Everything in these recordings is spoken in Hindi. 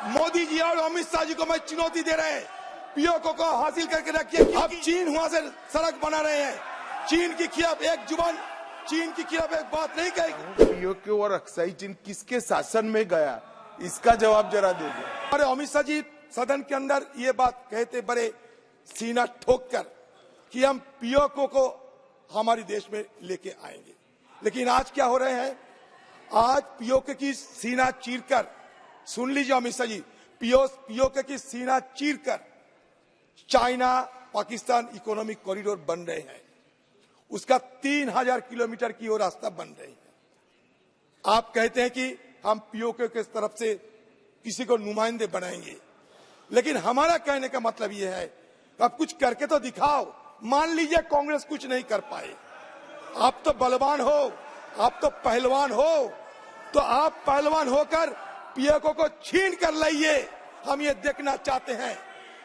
मोदी जी और अमित शाह जी को मैं चुनौती दे रहे हैं, पीओके को हासिल करके रखिए। अब चीन वहां से सड़क बना रहे हैं, चीन के खिलाफ एक जुबान, चीन के खिलाफ एक बात नहीं कहेगी। पीओके और अक्साई चीन किसके शासन में गया, इसका जवाब जरा दे दो। अरे अमित शाह जी सदन के अंदर ये बात कहते बड़े सीना ठोक कर कि हम पीओके को हमारे देश में लेके आएंगे, लेकिन आज क्या हो रहे हैं, आज पीओके की सीना चीरकर, सुन लीजिए अमित शाह जी, पीओके की सीना चीरकर चाइना पाकिस्तान इकोनॉमिक कॉरिडोर बन रहे हैं, उसका 3000 किलोमीटर की ओर रास्ता बन रही है। आप कहते हैं कि हम पीओके के तरफ से किसी को नुमाइंदे बनाएंगे, लेकिन हमारा कहने का मतलब यह है आप कुछ करके तो दिखाओ। मान लीजिए कांग्रेस कुछ नहीं कर पाए, आप तो बलवान हो, आप तो पहलवान हो, तो आप पहलवान होकर पीओके को छीन कर लाइए, हम ये देखना चाहते हैं।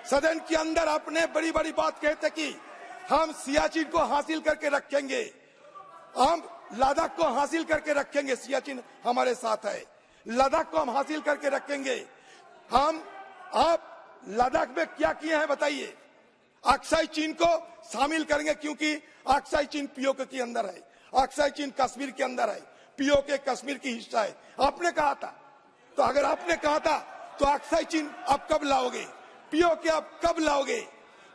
सदन के अंदर आपने बड़ी बड़ी बात कहते कि हम सियाचिन को हासिल करके रखेंगे, हम लद्दाख को हासिल करके रखेंगे, सियाचिन हमारे साथ है, लद्दाख को हम हासिल करके रखेंगे। हम आप लद्दाख में क्या किए हैं बताइए, अक्साई चीन को शामिल करेंगे क्योंकि अक्साई चीन पीओके के अंदर है, अक्साई चीन कश्मीर के अंदर है, पीओके कश्मीर की हिस्सा है। आपने कहा था, तो अगर आपने कहा था तो अक्साई चीन आप कब लाओगे, पीओके आप कब लाओगे?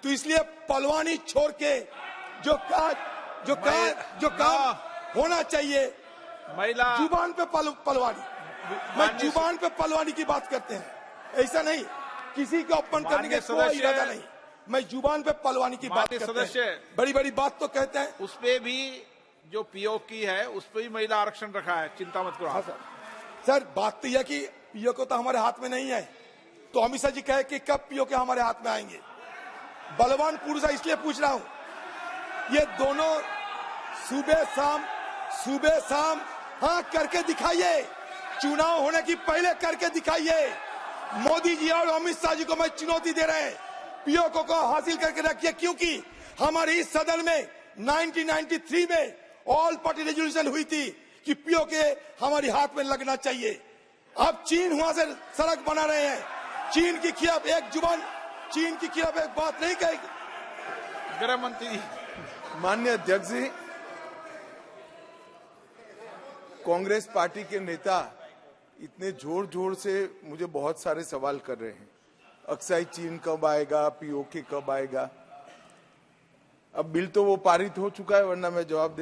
तो इसलिए पलवानी छोड़ के जो काम होना चाहिए, महिला जुबान पे पलवानी, मैं जुबान पे पलवानी की बात करते हैं, ऐसा नहीं किसी को अपमान करने का कोई इरादा नहीं, मैं जुबान पे पलवानी की बात करते हैं। बड़ी बड़ी बात तो कहते हैं, उसपे भी जो पीओके है उस पे भी महिला आरक्षण रखा है, चिंता मत करो। हाँ सर, बात तो यह कि पीओके तो हमारे हाथ में नहीं है, तो अमित शाह जी कहे कि कब पीओके हमारे हाथ में आएंगे। बलवान पुरुष इसलिए पूछ रहा हूं, ये दोनों सुबह शाम हाँ करके दिखाइए, चुनाव होने की पहले करके दिखाइए। मोदी जी और अमित शाह जी को मैं चुनौती दे रहे हैं, पीओके को हासिल करके रखिए, क्योंकि हमारे इस सदन में 1993 में ऑल पार्टी रेजोल्यूशन हुई थी कि पीओके हमारे हाथ में लगना चाहिए। अब चीन वहां से सड़क बना रहे हैं, चीन के खिलाफ एक जुबान, चीन के खिलाफ एक बात नहीं कहेगी। गृह मंत्री माननीय अध्यक्ष जी, कांग्रेस पार्टी के नेता इतने जोर जोर से मुझे बहुत सारे सवाल कर रहे हैं, अक्साई चीन कब आएगा, पीओके कब आएगा। अब बिल तो वो पारित हो चुका है, वरना मैं जवाब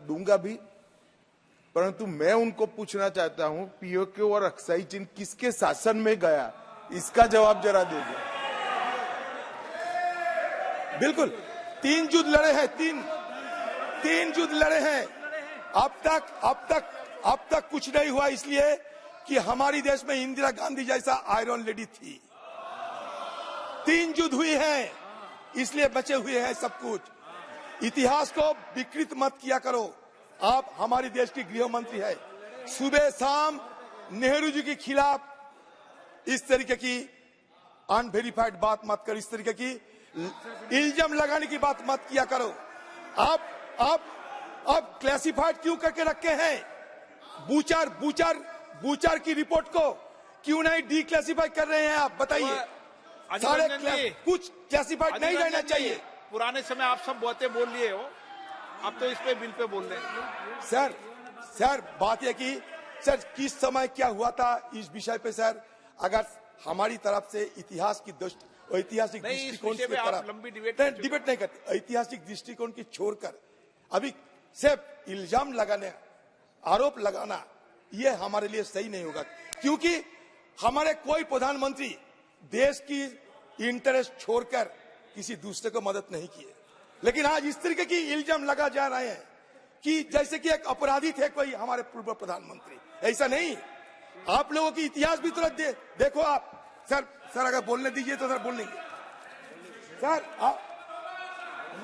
दूंगा भी, परंतु मैं उनको पूछना चाहता हूं, पीओके और अक्साई चीन किसके शासन में गया, इसका जवाब जरा दे दो। बिल्कुल, 3 युद्ध लड़े हैं, तीन युद्ध लड़े हैं। अब तक कुछ नहीं हुआ, इसलिए कि हमारी देश में इंदिरा गांधी जैसा आयरन लेडी थी। 3 युद्ध हुए हैं, इसलिए बचे हुए हैं सब कुछ। इतिहास को विकृत मत किया करो, आप हमारे देश की गृह मंत्री है, सुबह शाम नेहरू जी के खिलाफ इस तरीके की अनवेरिफाइड बात मत करो, इस तरीके की इल्जाम लगाने की बात मत किया करो। आप क्लासिफाइड क्यों करके रखे हैं? बूचर की रिपोर्ट को क्यों नहीं डिक्लासिफाई कर रहे हैं आप बताइए? सारे कुछ क्लासिफाइड नहीं रहना चाहिए। पुराने समय आप सब बातें बोल लिए हो, अब तो इस पे बिल पे बोल रहे हैं। सर बात यह कि सर किस समय क्या हुआ था इस विषय पे सर, अगर हमारी तरफ से ऐतिहासिक दृष्टिकोण की तरफ डिबेट नहीं करते, ऐतिहासिक दृष्टिकोण की छोड़कर अभी सिर्फ इल्जाम लगाने, आरोप लगाना, ये हमारे लिए सही नहीं होगा, क्योंकि हमारे कोई प्रधानमंत्री देश की इंटरेस्ट छोड़कर किसी दूसरे को मदद नहीं किए। लेकिन आज इस तरीके की इल्जाम लगा जा रहे हैं कि जैसे कि एक अपराधी थे कोई हमारे पूर्व प्रधानमंत्री, ऐसा नहीं। आप लोगों की इतिहास भी थोड़ा देखो आप। सर अगर बोलने दीजिए तो सर बोल लेंगे।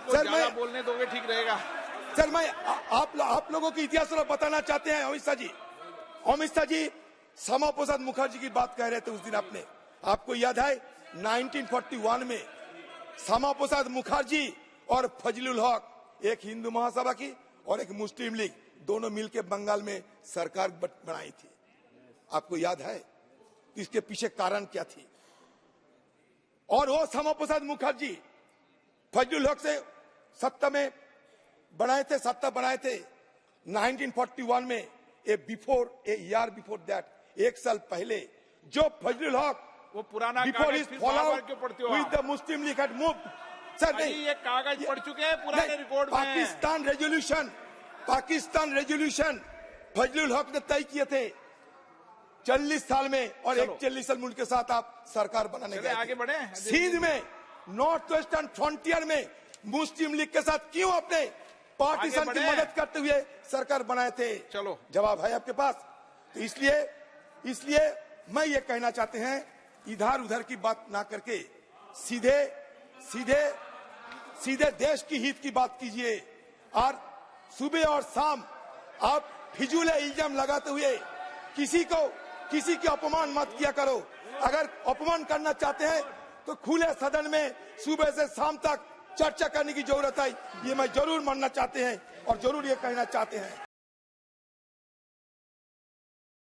सर मैं बोलने दोगे ठीक रहेगा। सर मैं आप लोगों की इतिहास थोड़ा बताना चाहते हैं। अमित शाह जी श्यामा प्रसाद मुखर्जी की बात कह रहे थे उस दिन, आपको याद है 1941 में श्यामा प्रसाद मुखर्जी और फजलुल हक, एक हिंदू महासभा की और एक मुस्लिम लीग, दोनों मिलकर बंगाल में सरकार बनाई थी, आपको याद है? तो इसके पीछे कारण क्या थी। और वो श्यामा प्रसाद मुखर्जी फजलुल हक से सत्ता बनाए थे 1941 में। ए ईयर बिफोर दैट, एक साल पहले जो फजलुल हक वो पुराना बिफोर कागज इज फिर फॉलो बार-बार क्यों पढ़ते हो विद आप? The Muslim league had moved. Sir भाई, नहीं, ये कागज पढ़ चुके हैं पुराने नहीं, रिकॉर्ड में। पाकिस्तान रेजोल्यूशन फजलुल हक ने तय किए थे 40 साल में, और चलो। एक 40 साल मुल्क के साथ आप सरकार बनाने चले गए आगे थे। बढ़े। सिंध में नॉर्थ वेस्टर्न फ्रंटियर में मुस्लिम लीग के साथ क्यों अपने पार्टीशन की बढ़े। मदद करते हुए सरकार बनाए थे? चलो। जवाब है आपके पास। तो इसलिए मैं ये कहना चाहते हैं, इधर उधर की बात ना करके सीधे देश की हित की बात कीजिए। और सुबह और शाम आप फिजूल इल्जाम लगाते हुए किसी की अपमान मत किया करो। अगर अपमान करना चाहते हैं तो खुले सदन में सुबह से शाम तक चर्चा करने की जरूरत है, ये मैं जरूर मानना चाहते हैं और जरूर ये कहना चाहते हैं।